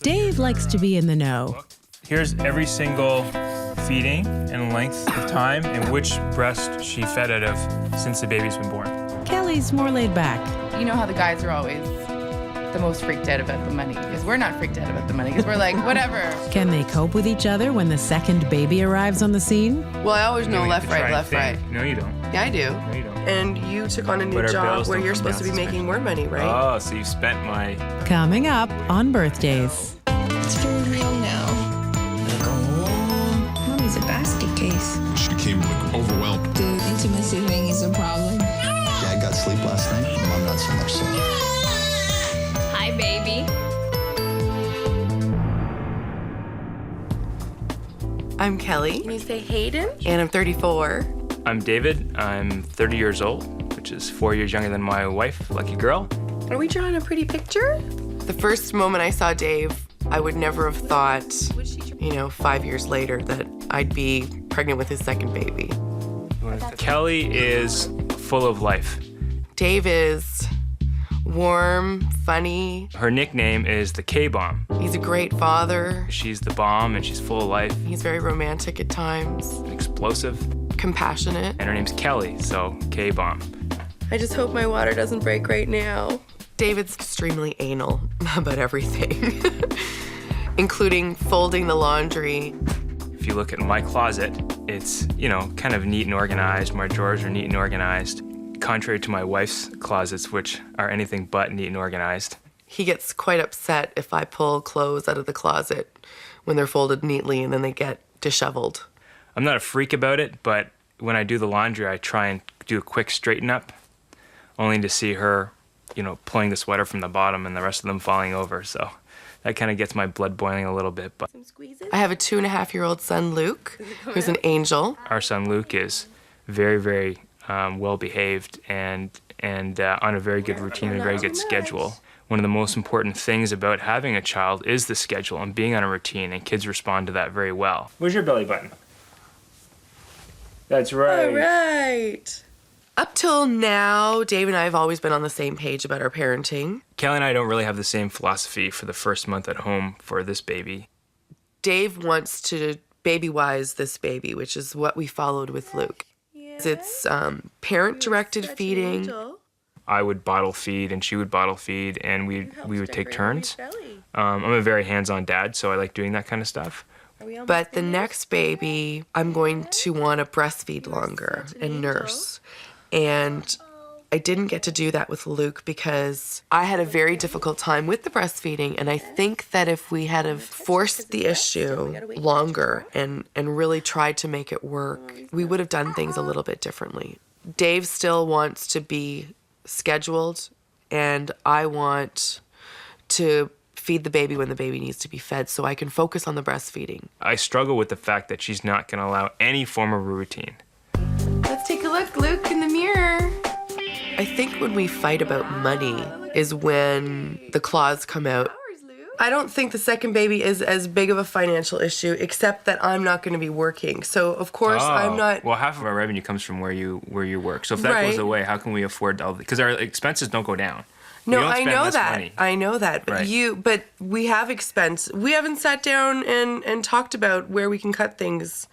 Dave likes to be in the know. Here's every single feeding and length of time and which breast she fed out of since the baby's been born. Kelly's more laid back. You know how the guys are always the most freaked out about the money, because we're not freaked out about the money, because we're like, whatever. Can they cope with each other when the second baby arrives on the scene? Well, I always know left, right, left, right. No, you don't. Yeah, I do. No, you don't. And you took on a new But our job bills where don't you're come supposed to be down making suspicious. more money, right? Oh, so you spent my... Coming up on birthdays. It's very real now. Mommy's a basket case. She became like overwhelmed. The intimacy thing is a problem. Yeah, I got sleep last night. Mom, not so much so. Hi, baby. I'm Kelly. Can you say Hayden? And I'm 34. I'm David. I'm 30 years old, which is 4 years younger than my wife, lucky girl. Are we drawing a pretty picture? The first moment I saw Dave, I would never have thought, 5 years later that I'd be pregnant with his second baby. Kelly is full of life. Dave is warm, funny. Her nickname is the K-Bomb. He's a great father. She's the bomb and she's full of life, He's very romantic at times, explosive, compassionate. and her name's Kelly, so K-Bomb. I just hope my water doesn't break right now. David's extremely anal about everything, including folding the laundry. If you look at my closet, it's, kind of neat and organized. My drawers are neat and organized, contrary to my wife's closets, which are anything but neat and organized. He gets quite upset if I pull clothes out of the closet when they're folded neatly and then they get disheveled. I'm not a freak about it, but when I do the laundry, I try and do a quick straighten up, only to see her, pulling the sweater from the bottom and the rest of them falling over. So that kind of gets my blood boiling a little bit. But I have a 2.5-year-old son, Luke, who's an angel. our son Luke is very, very well behaved and on a very good routine and a very good schedule. One of the most important things about having a child is the schedule and being on a routine, and kids respond to that very well. Where's your belly button? That's right. All right. Up till now, Dave and I have always been on the same page about our parenting. Kelly and I don't really have the same philosophy for the first month at home for this baby. Dave wants to Babywise this baby, which is what we followed with Luke. It's parent-directed feeding. I would bottle feed and she would bottle feed, and we would take turns. I'm a very hands-on dad, so I like doing that kind of stuff. But the next baby, I'm going to want to breastfeed longer and nurse. And I didn't get to do that with Luke because I had a very difficult time with the breastfeeding. And I think that if we had have forced the issue longer and really tried to make it work, we would have done things a little bit differently. Dave still wants to be scheduled, and I want to feed the baby when the baby needs to be fed so I can focus on the breastfeeding. I struggle with the fact that she's not going to allow any form of a routine. Let's take a look, Luke, in the mirror. I think when we fight about money is when the claws come out. I don't think the second baby is as big of a financial issue, except that I'm not going to be working. So, of course, I'm not... Well, half of our revenue comes from where you work. So if that Right. goes away, how can we afford all the... Because our expenses don't go down. No, We don't I spend know less that. money. I know that. But Right. but we have expense. We haven't sat down and talked about where we can cut things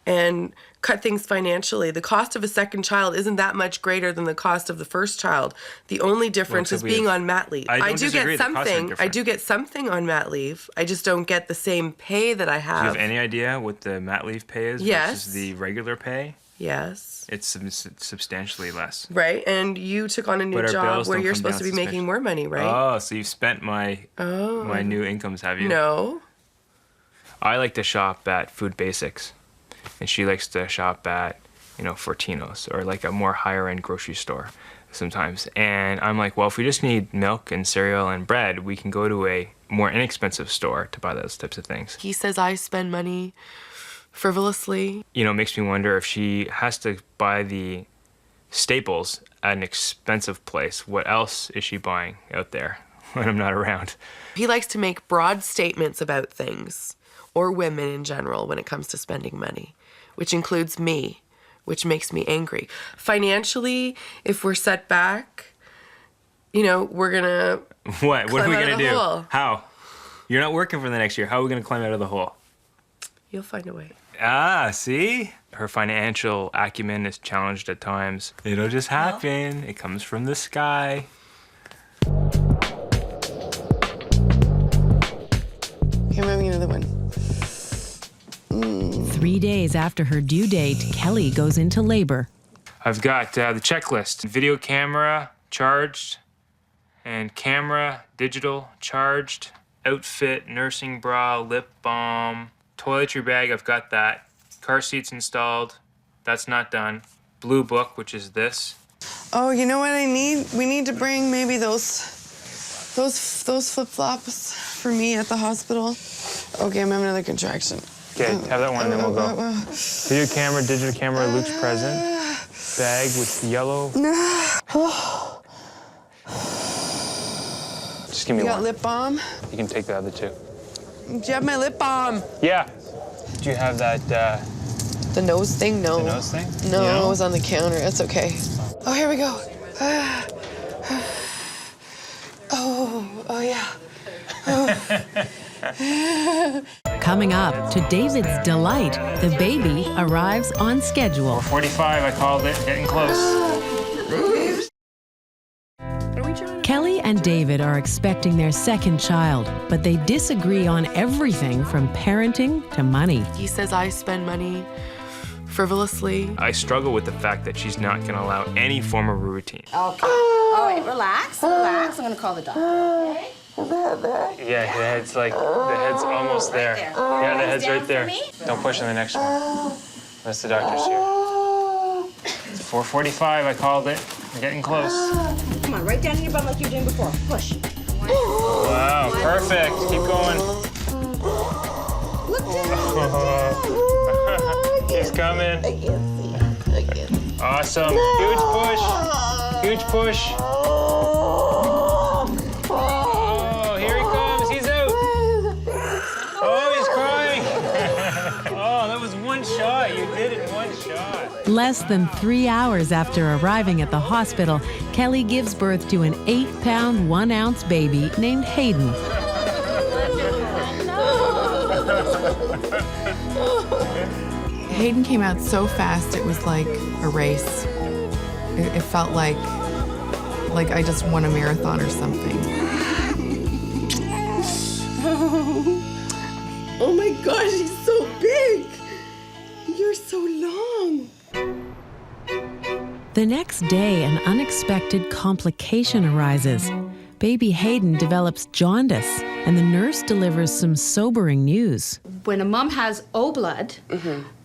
and cut things financially. The cost of a second child isn't that much greater than the cost of the first child. The only difference is being on mat leave. I don't do disagree, get the costs are something. I different. do get something on mat leave. I just don't get the same pay that I Do have. you have any idea what the mat leave pay is Yes. versus the regular pay? Yes. It's substantially less. Right, and you took on a new But our job bills where don't you're come supposed to down be making suspicious. more money, right? Oh, so you've spent my new incomes, have you? No. I like to shop at Food Basics, and she likes to shop at, Fortino's or like a more higher end grocery store sometimes. And I'm like, well, if we just need milk and cereal and bread, we can go to a more inexpensive store to buy those types of things. He says I spend money frivolously. It makes me wonder if she has to buy the staples at an expensive place. What else is she buying out there when I'm not around? He likes to make broad statements about things, or women in general, when it comes to spending money, which includes me, which makes me angry. Financially, if we're set back, we're gonna What are we climb out gonna of the do? hole. How? You're not working for the next year. How are we gonna climb out of the hole? You'll find a way. Ah, see? Her financial acumen is challenged at times. It'll just happen. It comes from the sky. Okay, I'm having another one. 3 days after her due date, Kelly goes into labor. I've got the checklist. Video camera charged, and camera digital charged. Outfit, nursing bra, lip balm, toiletry bag, I've got that. Car seats installed. That's not done. Blue book, which is this. Oh, you know what I need? We need to bring maybe those flip-flops for me at the hospital. Okay, I'm having another contraction. Okay, have that one and then we'll go. Video camera, digital camera, Luke's present. Bag with yellow. Just give me You one. got lip balm? You can take the other two. Do you have my lip balm? Yeah. Do you have that, The nose thing? No. the nose thing? No, You know? it was on the counter. That's okay. Oh, here we go. Oh yeah. Coming up, to David's delight, the baby arrives on schedule. 45, I called it, getting close. Kelly and David are expecting their second child, but they disagree on everything from parenting to money. He says I spend money frivolously. I struggle with the fact that she's not gonna allow any form of routine. Okay. All right, relax, relax. I'm gonna call the doctor. Yeah, the head's almost there. Yeah, the head's right there. Don't push on the next one. That's the doctor's here. It's 4:45, I called it. I'm getting close. Come on, right down in your bum like you were doing before. Push. Wow, perfect. Keep going. Look down. He's coming. I can't see. Awesome. Huge push. Huge push. Oh, here he comes. He's out. Oh, he's crying. Oh, that was one shot. You did it in one shot. Less than 3 hours after arriving at the hospital, Kelly gives birth to an 8-pound, 1-ounce baby named Hayden. Hayden came out so fast, it was like a race. It felt like I just won a marathon or something. Oh my gosh, he's so big. You're so long. The next day, an unexpected complication arises. Baby Hayden develops jaundice, and the nurse delivers some sobering news. When a mom has O blood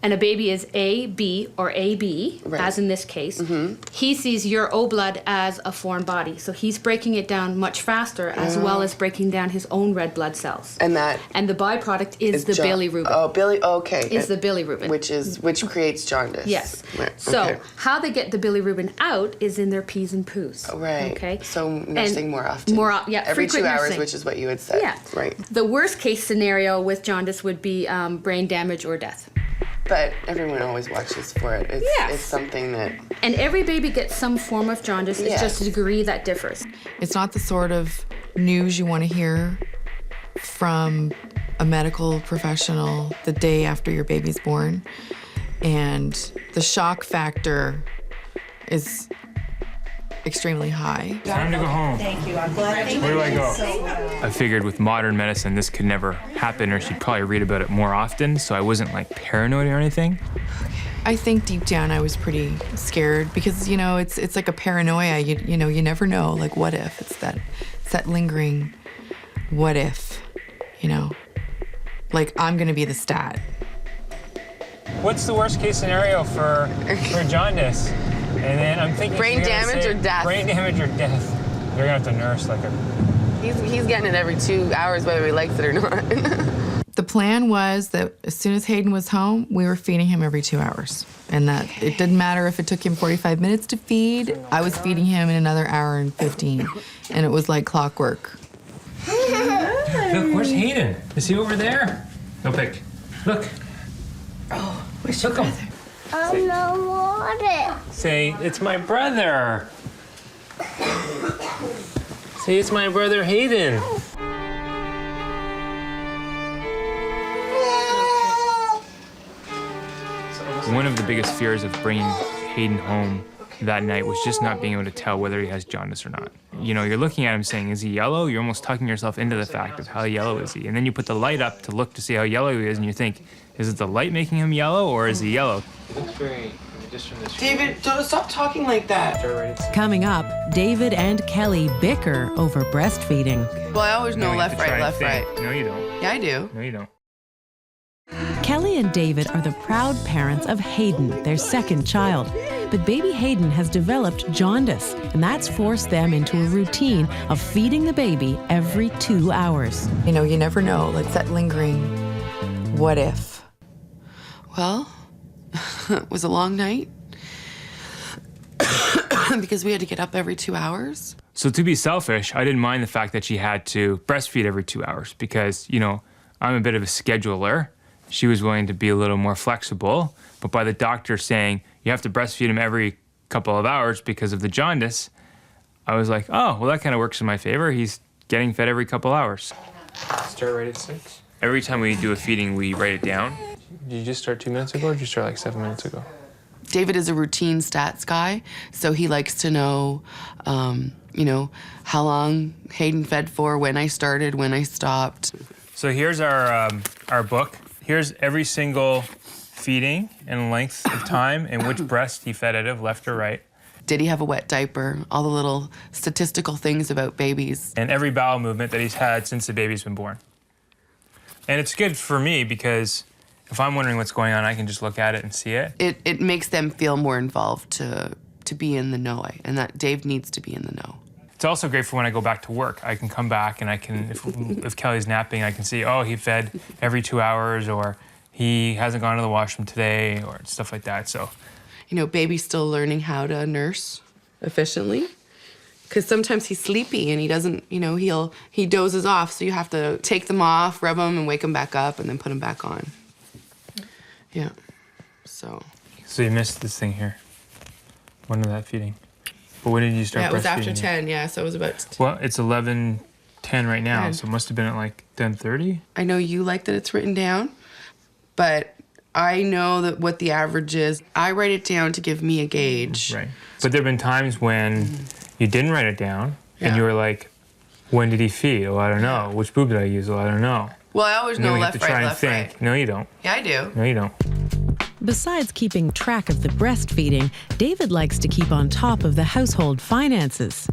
and a baby is A, B, or AB, as in this case, he sees your O blood as a foreign body. So he's breaking it down much faster, as well as breaking down his own red blood cells. And that And the byproduct is the bilirubin. Oh, okay. Is the bilirubin. Which creates jaundice. Yes. Right. So okay. how they get the bilirubin out is in their pees and poos. Right. Okay. So nursing more often. Yeah. Every 2 frequent hours, nursing. which is what you had said. Yeah. Right. The worst case scenario with jaundice would be brain damage or death. But everyone always watches for it. It's something that. And every baby gets some form of jaundice. It's just a degree that differs. It's not the sort of news you want to hear from a medical professional the day after your baby's born. And the shock factor is extremely high. Time to go home. Thank you. I'm glad. Where do I go? I figured with modern medicine, this could never happen, or she'd probably read about it more often, so I wasn't like paranoid or anything. I think deep down I was pretty scared because, it's like a paranoia. You never know, like, what if? It's that lingering what if, like I'm gonna be the stat. What's the worst case scenario for jaundice? And then I'm thinking Brain damage or death? Brain damage or death. You're gonna have to nurse like a. He's getting it every 2 hours, whether he likes it or not. The plan was that as soon as Hayden was home, we were feeding him every 2 hours. And that it didn't matter if it took him 45 minutes to feed, I was feeding him in another hour and 15. And it was like clockwork. Look, where's Hayden? Is he over there? Go pick. Look. Oh, where's Look him. I don't want it. Say, it's my brother. Say, it's my brother Hayden. One of the biggest fears of bringing Hayden home that night was just not being able to tell whether he has jaundice or not. You know, you're looking at him saying, is he yellow? You're almost tucking yourself into the fact of how yellow is he. And then you put the light up to look to see how yellow he is, and you think, is it the light making him yellow, or is he yellow? It looks very, just from this. David, don't stop talking like that. Coming up, David and Kelly bicker over breastfeeding. Well, I always know left, right, left, right. No, you don't. Yeah, I do. No, you don't. Kelly and David are the proud parents of Hayden, their second child. But baby Hayden has developed jaundice, and that's forced them into a routine of feeding the baby every 2 hours. You know, you never know, like that lingering what if. Well, it was a long night because we had to get up every 2 hours. So to be selfish, I didn't mind the fact that she had to breastfeed every 2 hours because, you know, I'm a bit of a scheduler. She was willing to be a little more flexible, but by the doctor saying you have to breastfeed him every couple of hours because of the jaundice, I was like, oh, well, that kind of works in my favor. He's getting fed every couple hours. Start right at 6. Every time we do a feeding, we write it down. Did you just start 2 minutes ago, or did you start like 7 minutes ago? David is a routine stats guy, so he likes to know, you know, how long Hayden fed for, when I started, when I stopped. So here's our book. Here's every single feeding and length of time and which breast he fed out of, left or right. Did he have a wet diaper? All the little statistical things about babies. And every bowel movement that he's had since the baby's been born. And it's good for me because if I'm wondering what's going on, I can just look at it and see it. It makes them feel more involved to be in the know, and that Dave needs to be in the know. It's also great for when I go back to work. I can come back and I can, if Kelly's napping, I can see, oh, he fed every 2 hours, or he hasn't gone to the washroom today, or stuff like that, so. You know, baby's still learning how to nurse efficiently, because sometimes he's sleepy and he doesn't, you know, he dozes off, so you have to take them off, rub them, and wake them back up, and then put them back on. Yeah, so. So you missed this thing here, one of that feeding. But when did you start breastfeeding? Yeah, it was after 10, yeah, so it was about... Well, it's 11:10 right now, 10. so it must have been at like 10:30. I know you like that it's written down, but I know that what the average is. I write it down to give me a gauge. Right. But there have been times when you didn't write it down, and you were like, when did he feed? Oh, I don't know. Which boob did I use? Oh, I don't know. Well, I always know left, right, left, right. No, you don't. Yeah, I do. No, you don't. Besides keeping track of the breastfeeding, David likes to keep on top of the household finances.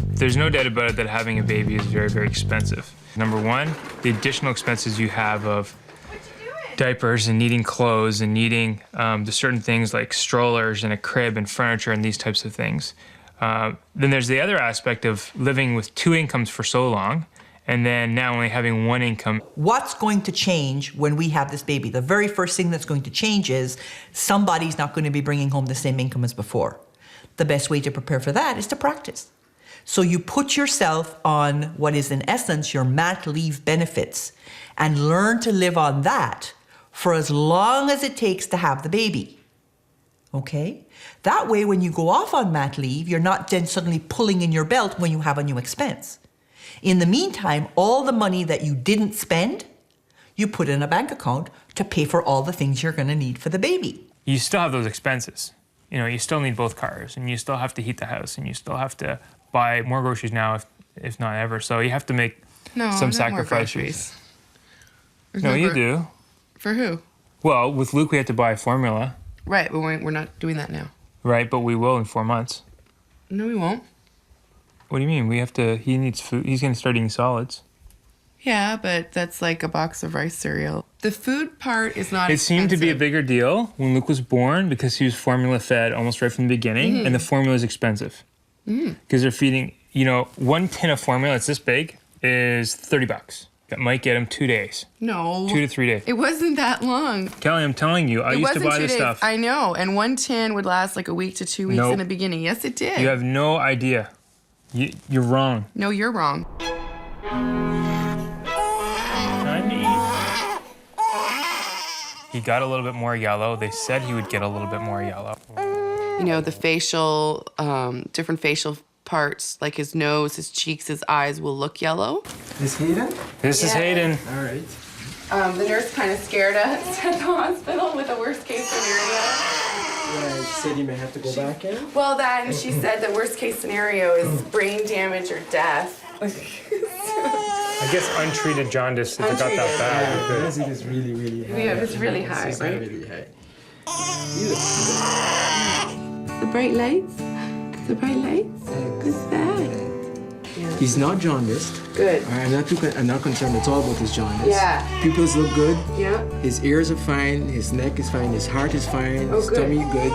There's no doubt about it that having a baby is very, very expensive. Number one, the additional expenses you have of diapers and needing clothes and needing the certain things like strollers and a crib and furniture and these types of things. Then there's the other aspect of living with 2 incomes for so long, and then now only having 1 income. What's going to change when we have this baby? The very first thing that's going to change is somebody's not going to be bringing home the same income as before. The best way to prepare for that is to practice. So you put yourself on what is in essence your mat leave benefits and learn to live on that for as long as it takes to have the baby. Okay? That way, when you go off on mat leave, you're not then suddenly pulling in your belt when you have a new expense. In the meantime, all the money that you didn't spend, you put in a bank account to pay for all the things you're going to need for the baby. You still have those expenses. You know, you still need both cars, and you still have to heat the house, and you still have to buy more groceries now, if not ever. So you have to make some sacrifices. No, you do. For who? Well, with Luke, we had to buy formula. Right, but we're not doing that now. Right, but we will in 4 months. No, we won't. What do you mean? We have to, he needs food. He's going to start eating solids. Yeah, but that's like a box of rice cereal. The food part is not It expensive. seemed to be a bigger deal when Luke was born because he was formula fed almost right from the beginning, and the formula is expensive. Because they're feeding, you know, 1 tin of formula that's this big is $30. That might get him 2 days. No. 2 to 3 days. It wasn't that long. Kelly, I'm telling you, I used to buy this stuff. I know, and 1 tin would last like a week to 2 weeks in the beginning. Yes, it did. You have no idea. You're wrong. No, you're wrong. Time to eat. He got a little bit more yellow. They said he would get a little bit more yellow. You know, the facial, different facial parts, like his nose, his cheeks, his eyes will look yellow. This Hayden? This is Hayden. All right. The nurse kind of scared us at the hospital with a worst case scenario. Yeah, she said you may have to go back in? Well, then she said the worst case scenario is brain damage or death. I guess untreated jaundice, if it got that bad. Because it is really, really high. Yeah, it's really high, It's right? really high. The bright lights? The bright lights? What's that? He's not jaundiced. Good. All right, I'm not concerned at all about his jaundice. Yeah. Pupils look good. Yeah. His ears are fine. His neck is fine. His heart is fine. Oh, his good. tummy good.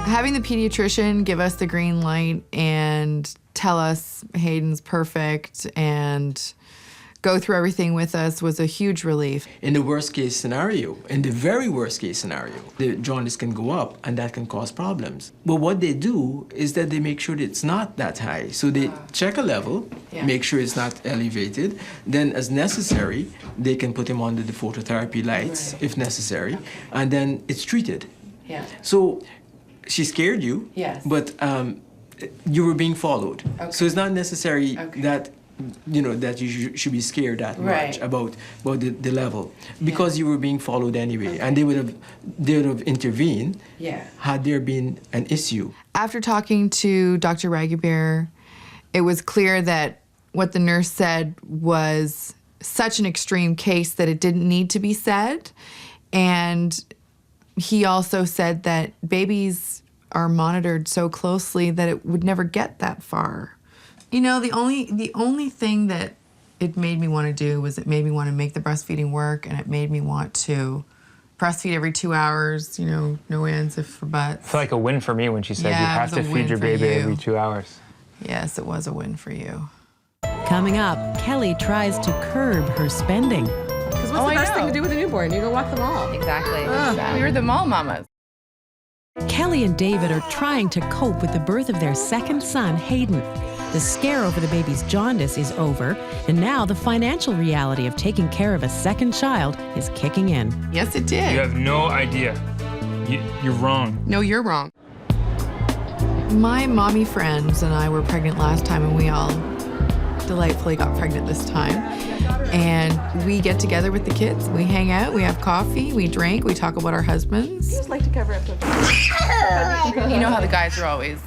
Having the pediatrician give us the green light and tell us Hayden's perfect and go through everything with us was a huge relief. In the worst case scenario, in the very worst case scenario, the jaundice can go up and that can cause problems. But what they do is that they make sure that it's not that high. So they check a level, make sure it's not elevated. Then as necessary, they can put him under the phototherapy lights if necessary. And then it's treated. Yeah. So she scared you, Yes. but you were being followed. So it's not necessary that that you should be scared that much about the level, because you were being followed anyway, and they would have intervened had there been an issue. After talking to Dr. Raghubear, it was clear that what the nurse said was such an extreme case that it didn't need to be said. And he also said that babies are monitored so closely that it would never get that far. You know, the only thing that it made me want to do was it made me want to make the breastfeeding work, and it made me want to breastfeed every 2 hours, no ands, ifs, or buts. It's like a win for me when she said you have to feed your baby every 2 hours. Yes, it was a win for you. Coming up, Kelly tries to curb her spending. Because what's the best thing to do with a newborn? You go walk the mall. Exactly. We were the mall mamas. Kelly and David are trying to cope with the birth of their second son, Hayden. The scare over the baby's jaundice is over, and now the financial reality of taking care of a second child is kicking in. Yes, it did. You have no idea. You're wrong. No, you're wrong. My mommy friends and I were pregnant last time, and we all delightfully got pregnant this time. And we get together with the kids. We hang out, we have coffee, we drink, we talk about our husbands. Just like to cover up You know how the guys are always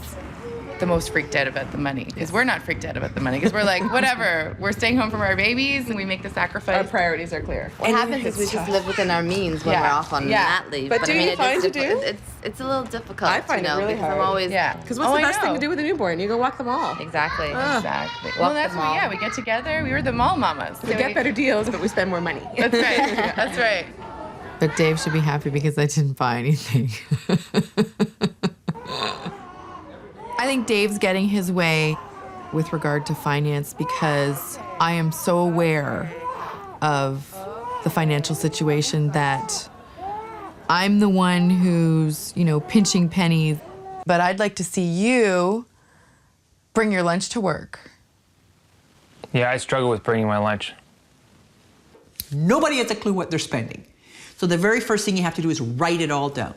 the most freaked out about the money, because we're not freaked out about the money, because we're like, whatever, we're staying home from our babies and we make the sacrifice. Our priorities are clear. What happens is we just live within our means when we're off on mat leave. But do I mean, you find it's a little difficult. I find it really hard. I'm always because what's the best thing to do with a newborn? You go walk the mall. Exactly. Exactly. Well, that's what we get together. We were the mall mamas. We get better deals, but we spend more money. That's right. That's right. But Dave should be happy because I didn't buy anything. I think Dave's getting his way with regard to finance because I am so aware of the financial situation that I'm the one who's, pinching pennies. But I'd like to see you bring your lunch to work. Yeah, I struggle with bringing my lunch. Nobody has a clue what they're spending. So the very first thing you have to do is write it all down.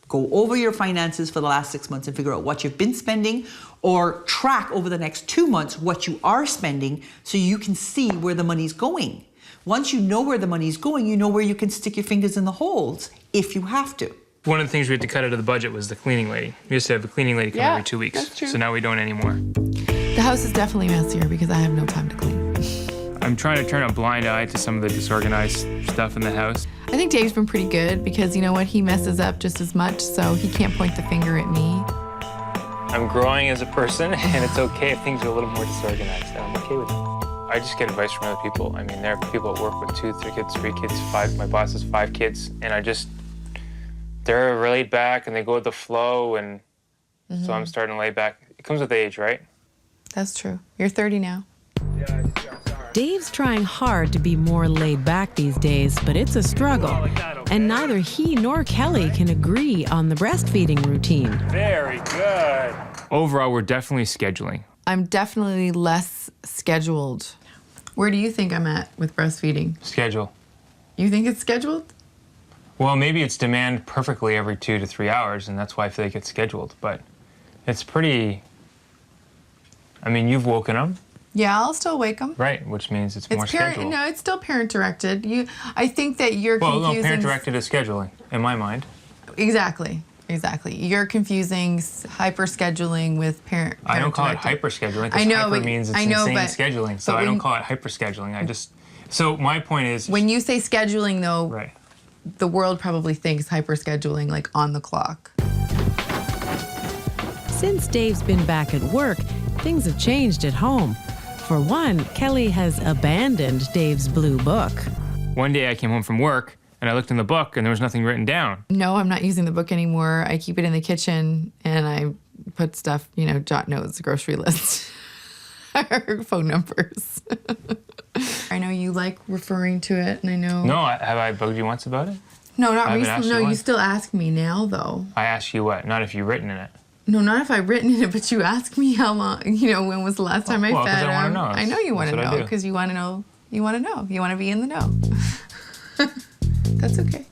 Go over your finances for the last 6 months and figure out what you've been spending, or track over the next 2 months what you are spending so you can see where the money's going. Once you know where the money's going, you know where you can stick your fingers in the holes if you have to. One of the things we had to cut out of the budget was the cleaning lady. We used to have a cleaning lady come every 2 weeks. That's true. So now we don't anymore. The house is definitely messier because I have no time to clean. I'm trying to turn a blind eye to some of the disorganized stuff in the house. I think Dave's been pretty good because you know what? He messes up just as much, so he can't point the finger at me. I'm growing as a person, and it's okay if things are a little more disorganized, and I'm okay with it. I just get advice from other people. I mean, there are people at work with 2, 3 kids, 3 kids, 5. My boss has 5 kids, and they're laid back, and they go with the flow, and so I'm starting to lay back. It comes with age, right? That's true. You're 30 now. Dave's trying hard to be more laid back these days, but it's a struggle. And neither he nor Kelly can agree on the breastfeeding routine. Very good. Overall, we're definitely scheduling. I'm definitely less scheduled. Where do you think I'm at with breastfeeding? Schedule. You think it's scheduled? Well, maybe it's demand perfectly every 2 to 3 hours, and that's why I feel like it's scheduled. But it's pretty... I mean, you've woken them. Yeah, I'll still wake them. Right, which means it's more scheduled. No, it's still parent-directed. I think that you're confusing... Well, no, parent-directed is scheduling, in my mind. Exactly. You're confusing hyper-scheduling with parent. I don't call it hyper-scheduling because hyper means it's insane scheduling. So I don't call it hyper-scheduling. So my point is... When you say scheduling, though, right. The world probably thinks hyper-scheduling like on the clock. Since Dave's been back at work, things have changed at home. For one, Kelly has abandoned Dave's blue book. One day I came home from work and I looked in the book and there was nothing written down. No, I'm not using the book anymore. I keep it in the kitchen and I put stuff, jot notes, grocery lists, phone numbers. I know you like referring to it, and I know... No, have I bugged you once about it? No, not recently. No, you still ask me now, though. I asked you what? Not if you've written in it. No, not if I've written in it, but you ask me how long, when was the last time I fed him. Well, because I want to know. I know you want to know, because you want to know. You want to know. You want to be in the know. That's okay.